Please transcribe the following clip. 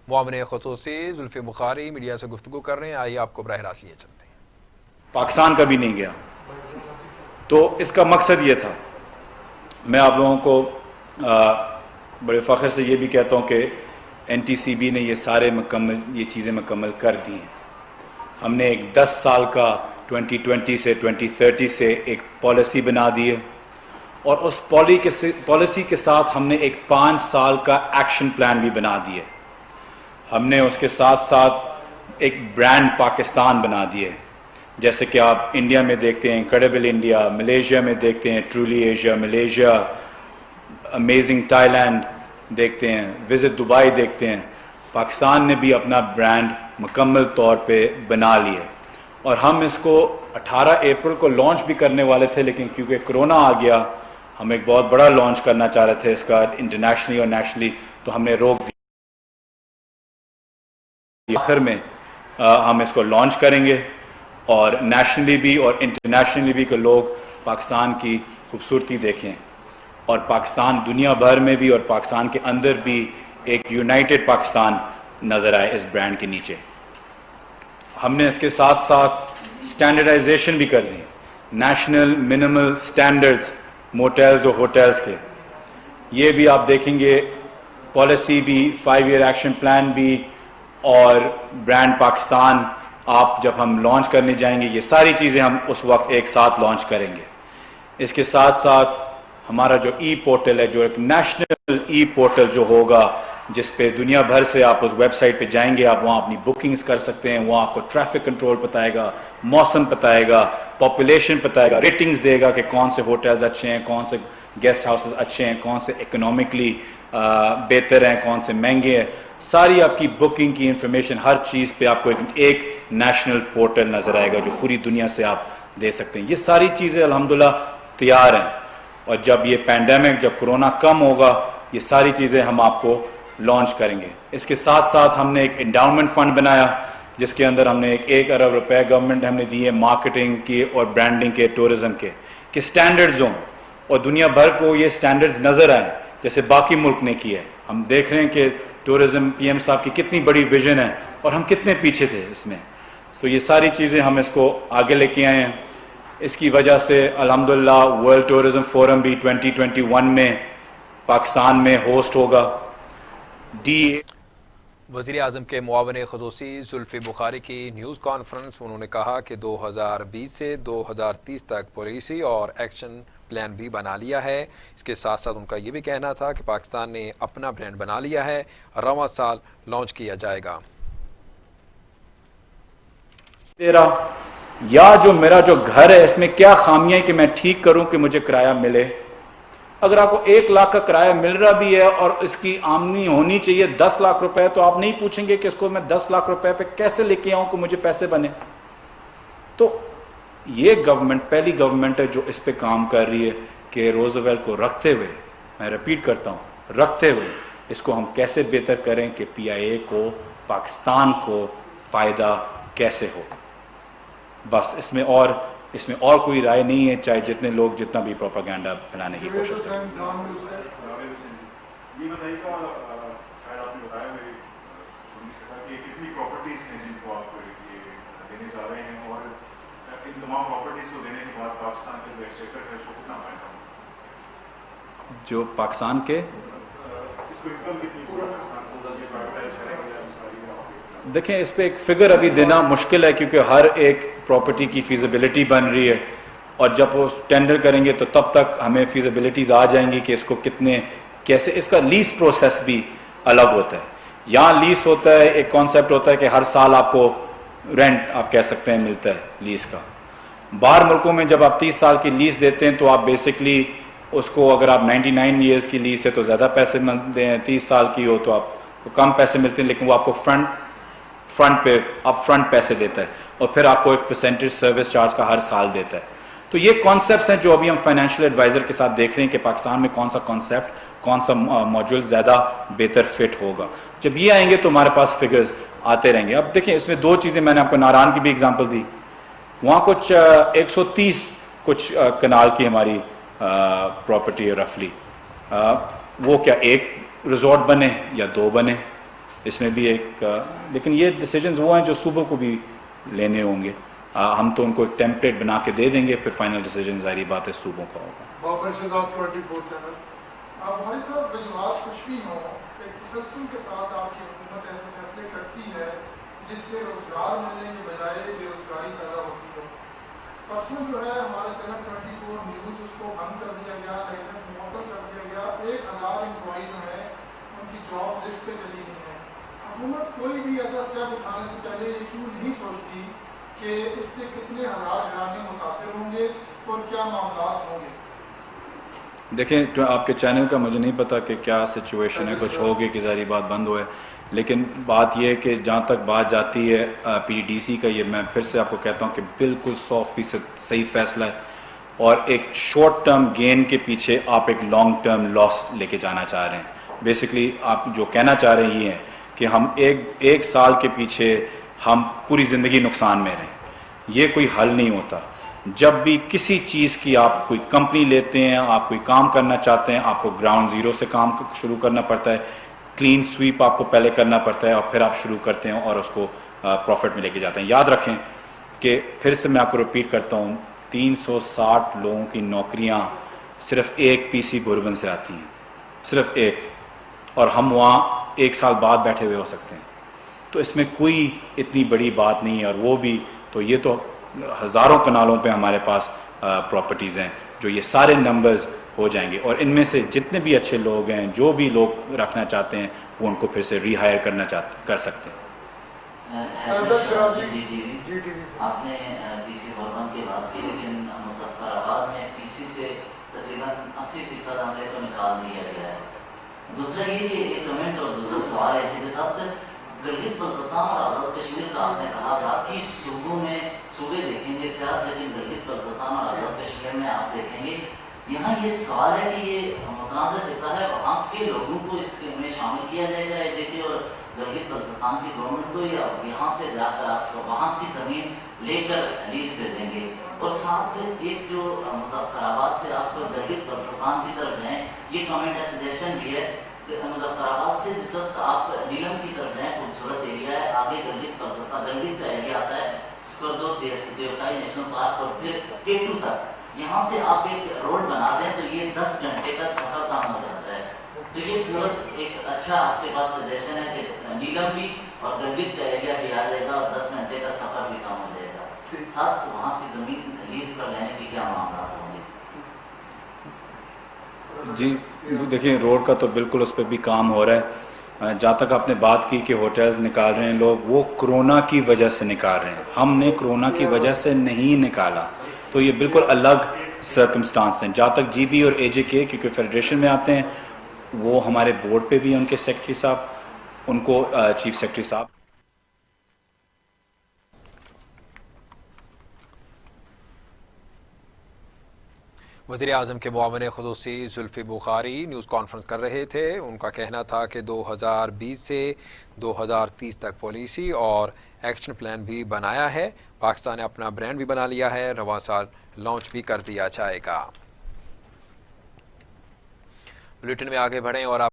معاون خصوصی زلفی بخاری میڈیا سے گفتگو کر رہے ہیں، آئیے آپ کو براہ راست لیے چلتے ہیں۔ پاکستان کبھی نہیں گیا، تو اس کا مقصد یہ تھا۔ میں آپ لوگوں کو بڑے فخر سے یہ بھی کہتا ہوں کہ این ٹی سی بی نے یہ چیزیں مکمل کر دی ہیں۔ ہم نے ایک 10 سال کا 2020 سے 2030 سے ایک پالیسی بنا دی ہے، اور اس پالیسی کے ساتھ ہم نے ایک 5 سال کا ایکشن پلان بھی بنا دیا ہے۔ ہم نے اس کے ساتھ ساتھ ایک برانڈ پاکستان بنا دیے، جیسے کہ آپ انڈیا میں دیکھتے ہیں انکریڈیبل انڈیا، ملیشیا میں دیکھتے ہیں truly Asia Malaysia, amazing Thailand دیکھتے ہیں، وزٹ دبئی دیکھتے ہیں۔ پاکستان نے بھی اپنا برانڈ مکمل طور پہ بنا لیا، اور ہم اس کو 18 اپریل کو لانچ بھی کرنے والے تھے، لیکن کیونکہ کرونا آ گیا، ہم ایک بہت بڑا لانچ کرنا چاہ رہے تھے اس کا انٹرنیشنلی اور نیشنلی، تو ہم نے روک دیا۔ آخر میں ہم اس کو لانچ کریں گے، اور نیشنلی بھی اور انٹرنیشنلی بھی کہ لوگ پاکستان کی خوبصورتی دیکھیں، اور پاکستان دنیا بھر میں بھی اور پاکستان کے اندر بھی ایک یونائٹڈ پاکستان نظر آئے اس برانڈ کے نیچے۔ ہم نے اس کے ساتھ ساتھ سٹینڈرڈائزیشن بھی کر دی، نیشنل منیمل سٹینڈرڈز موٹیلز اور ہوٹلز کے، یہ بھی آپ دیکھیں گے، پالیسی بھی، 5 ایئر ایکشن پلان بھی، اور برانڈ پاکستان آپ جب ہم لانچ کرنے جائیں گے، یہ ساری چیزیں ہم اس وقت ایک ساتھ لانچ کریں گے۔ اس کے ساتھ ساتھ ہمارا جو ای پورٹل ہے، جو ایک نیشنل ای پورٹل جو ہوگا، جس پہ دنیا بھر سے آپ اس ویب سائٹ پہ جائیں گے، آپ وہاں اپنی بکنگز کر سکتے ہیں، وہاں آپ کو ٹریفک کنٹرول بتائے گا، موسم بتائے گا، پاپولیشن بتائے گا، ریٹنگز دے گا کہ کون سے ہوٹلز اچھے ہیں، کون سے گیسٹ ہاؤسز اچھے ہیں، کون سے اکنامکلی بہتر ہیں، کون سے مہنگے ہیں۔ ساری آپ کی بکنگ کی انفارمیشن، ہر چیز پہ آپ کو ایک نیشنل پورٹل نظر آئے گا جو پوری دنیا سے آپ دے سکتے ہیں۔ یہ ساری چیزیں الحمدللہ تیار ہیں، اور جب یہ پینڈیمک، جب کرونا کم ہوگا، یہ ساری چیزیں ہم آپ کو لانچ کریں گے۔ اس کے ساتھ ساتھ ہم نے ایک انڈاؤمنٹ فنڈ بنایا، جس کے اندر ہم نے 1 ارب روپے گورنمنٹ ہم نے دیے مارکیٹنگ کی اور برانڈنگ کے، ٹورزم کے، کہ سٹینڈرڈز ہوں اور دنیا بھر کو یہ سٹینڈرڈز نظر آئیں جیسے باقی ملک نے کی ہے۔ ہم دیکھ رہے ہیں کہ ٹورزم پی ایم صاحب کی کتنی بڑی ویژن ہے، اور ہم کتنے پیچھے تھے اس میں، تو یہ ساری چیزیں ہم اس کو آگے لے کے آئے ہیں۔ اس کی وجہ سے الحمدللہ ورلڈ ٹورزم فورم بھی 2021 میں پاکستان میں ہوسٹ ہوگا۔ وزیر اعظم کے معاون خصوصی زلفی بخاری کی نیوز کانفرنس، انہوں نے کہا کہ 2020 سے 2030 تک پالیسی اور ایکشن پلان بھی بنا لیا ہے۔ اس کے ساتھ ساتھ ان کا یہ بھی کہنا تھا کہ پاکستان نے اپنا برانڈ بنا لیا ہے، رواں سال لانچ کیا جائے گا۔ یا جو میرا جو گھر ہے اس میں کیا خامیاں کہ میں ٹھیک کروں کہ مجھے کرایہ ملے۔ اگر آپ کو 1 لاکھ کا کرایہ مل رہا بھی ہے اور اس کی آمدنی ہونی چاہیے 10 لاکھ روپے، تو آپ نہیں پوچھیں گے کہ اس کو میں 10 لاکھ روپے پہ کیسے لے کے آؤں کہ مجھے پیسے بنے۔ تو یہ گورنمنٹ پہلی گورنمنٹ ہے جو اس پہ کام کر رہی ہے کہ روزویل کو رکھتے ہوئے، میں ریپیٹ کرتا ہوں، رکھتے ہوئے اس کو ہم کیسے بہتر کریں کہ پی آئی اے کو، پاکستان کو فائدہ کیسے ہو۔ بس اس میں اور کوئی رائے نہیں ہے، چاہے جتنے لوگ جتنا بھی پروپیگنڈا پھیلانے کی کوشش کریں۔ یہ بتائیے گا، شاید آپ نے بتایا میری سنی سے تھا کہ کتنی پراپرٹیز ہیں جن کو آپ دینے جا رہے ہیں، اور ان تمام پراپرٹیز کو دینے کے بعد پاکستان کے جو ایکسپیکٹر ہے اس کو کتنا فائدہ ہوگا؟ جو پاکستان کے اس کو انکم کتنی پورا پاکستان کو پرائیویٹائز کریں گے؟ دیکھیں، اس پہ ایک فگر ابھی دینا مشکل ہے، کیونکہ ہر ایک پراپرٹی کی فیزیبلٹی بن رہی ہے، اور جب وہ ٹینڈر کریں گے تو تب تک ہمیں فیزیبلٹیز آ جائیں گی کہ اس کو کتنے، کیسے۔ اس کا لیز پروسیس بھی الگ ہوتا ہے۔ یہاں لیز ہوتا ہے، ایک کانسیپٹ ہوتا ہے کہ ہر سال آپ کو رینٹ آپ کہہ سکتے ہیں ملتا ہے لیز کا۔ باہر ملکوں میں جب آپ 30 سال کی لیز دیتے ہیں تو آپ بیسکلی اس کو، اگر آپ 99 ایئرس کی لیز ہے تو زیادہ پیسے ملتے ہیں، 30 سال کی ہو تو آپ کو کم پیسے ملتے ہیں، لیکن وہ آپ کو فرنٹ پہ اپ فرنٹ پیسے دیتا ہے، اور پھر آپ کو ایک پرسنٹیج سروس چارج کا ہر سال دیتا ہے۔ تو یہ کانسیپٹس ہیں جو ابھی ہم فائنینشیل ایڈوائزر کے ساتھ دیکھ رہے ہیں کہ پاکستان میں کون سا کانسیپٹ، کون سا موڈیول زیادہ بہتر فٹ ہوگا۔ جب یہ آئیں گے تو ہمارے پاس فگرز آتے رہیں گے۔ اب دیکھیں، اس میں 2 چیزیں میں نے آپ کو ناران کی بھی اگزامپل دی، وہاں کچھ 130 کچھ کنال کی ہماری پراپرٹی ہے رفلی، وہ کیا ایک ریزورٹ بنے یا 2 بنے؟ اس میں بھی ایک لیکن یہ ڈیسیجنز وہ ہیں جو صوبوں کو بھی لینے ہوں گے. ہم تو ان کو ایک ٹیمپلیٹ بنا کے دے دیں گے, پھر فائنل ڈیسیجن ظاہری بات ہے صوبوں کا ہوگا. بابر شہزاد 24 چینل. بھائی صاحب وجوہات کچھ بھی ہوں, ایک تسلسل کے ساتھ آپ کی حکومت ایسے فیصلے کرتی ہے جس سے روزگار ملنے کے بجائے بے روزگاری پیدا ہوتی ہے. پرسوں جو ہے ہمارے چینل 24 نیوز اس کو بند کر دیا گیا, لائسنس معطل کر دیا گیا. 1000 امپلائی جو ہے ان کی جاب لسٹ پہ چلی گئی ہیں. حکومت کوئی بھی ایسا اسٹیپ اٹھانے سے پہلے یہ کیوں نہیں سوچتی کہ اس سے کتنے ہزار گھرانے متاثر ہوں گے اور کیا معاملات ہوں گے؟ دیکھیں آپ کے چینل کا مجھے نہیں پتا کہ کیا سچویشن ہے, کچھ ہوگی کہ ظاہری بات بند ہوئے, لیکن بات یہ ہے کہ جہاں تک بات جاتی ہے پی ڈی سی کا, یہ میں پھر سے آپ کو کہتا ہوں کہ بالکل 100% صحیح فیصلہ ہے, اور ایک شارٹ ٹرم گین کے پیچھے آپ ایک لانگ ٹرم لاس لے کے جانا چاہ رہے ہیں. بیسکلی آپ جو کہنا چاہ رہے ہیں یہ ہے کہ ہم ایک سال کے پیچھے ہم پوری زندگی نقصان میں رہیں. یہ کوئی حل نہیں ہوتا. جب بھی کسی چیز کی آپ کوئی کمپنی لیتے ہیں, آپ کوئی کام کرنا چاہتے ہیں, آپ کو گراؤنڈ زیرو سے کام شروع کرنا پڑتا ہے, کلین سویپ آپ کو پہلے کرنا پڑتا ہے, اور پھر آپ شروع کرتے ہیں اور اس کو پروفٹ میں لے کے جاتے ہیں. یاد رکھیں کہ پھر سے میں آپ کو ریپیٹ کرتا ہوں, 360 لوگوں کی نوکریاں صرف ایک پی سی بوربن سے آتی ہیں, صرف ایک, اور ہم وہاں ایک سال بعد بیٹھے ہوئے ہو سکتے ہیں. تو اس میں کوئی اتنی بڑی بات نہیں ہے. اور وہ بھی تو یہ تو ہزاروں کنالوں پہ ہمارے پاس پراپرٹیز ہیں جو یہ سارے نمبرز ہو جائیں گے, اور ان میں سے جتنے بھی اچھے لوگ ہیں, جو بھی لوگ رکھنا چاہتے ہیں, وہ ان کو پھر سے ری ہائر کر سکتے ہیں. آپ نے پی سی بوربن کی بات کی, لیکن مظفر آباد میں پی سی سے تقریباً 80% عملے کو نکال دیا گیا ہے. دوسرا یہ کہ ایک کمنٹ اور دوسرا سوال اسی کے ساتھ, گلگت بلتستان اور آزاد کشمیر کا آپ نے کہا باقی صوبوں میں صوبے دیکھیں گے سیاحت, لیکن گلگت بلتستان اور آزاد کشمیر میں آپ دیکھیں گے یہاں یہ سوال ہے کہ یہ متنازع خطہ ہے, وہاں کے لوگوں کو اس میں شامل کیا جائے گا اے جے کے اور گلگت بلتستان کی گورنمنٹ کو, یا یہاں سے جا کر آپ وہاں کی زمین لے کر لیز پہ دیں گے. اور ساتھ ایک جو مظفر آباد سے آپ کو گلگت بلتستان کی طرف جائیں, یہ کمنٹ ہے, سجیشن بھی ہے کہ مظفر آباد سے جس وقت آپ نیلم کی طرف جائیں, خوبصورت ایریا ہے, آگے گلگت بلتستان گلگت کا ایریا آتا ہے, اسکردو دیوسائی نیشنل پارک, اور پھر ٹیٹو تک. یہاں سے آپ ایک روڈ بنا دیں تو یہ 10 گھنٹے کا سفر کام ہو جاتا ہے. تو یہ پورا ایک اچھا آپ کے پاس سجیشن ہے کہ نیلم بھی اور گلگت کا ایریا بھی آ جائے گا, اور 10 گھنٹے کا سفر بھی کام ہو جائے گا. ساتھ وہاں کی زمین لیز پر لینے کی کیا معاملات ہوں گے؟ جی دیکھیں, روڈ کا تو بالکل اس پہ بھی کام ہو رہا ہے. جہاں تک آپ نے بات کی کہ ہوٹلز نکال رہے ہیں لوگ, وہ کرونا کی وجہ سے نکال رہے ہیں, ہم نے کرونا کی وجہ سے نہیں نکالا. تو یہ بالکل الگ سرکمسٹانس ہیں. جہاں تک جی بی اور اے جے کے کیونکہ فیڈریشن میں آتے ہیں, وہ ہمارے بورڈ پہ بھی ہیں ان کے سیکرٹری صاحب, ان کو چیف سیکرٹری صاحب. وزیر اعظم کے معاون خصوصی زلفی بخاری نیوز کانفرنس کر رہے تھے. ان کا کہنا تھا کہ 2020 سے 2030 تک پالیسی اور ایکشن پلان بھی بنایا ہے. پاکستان نے اپنا برانڈ بھی بنا لیا ہے, رواں سال لانچ بھی کر دیا جائے گا. بلیٹن میں آگے بڑھیں اور آپ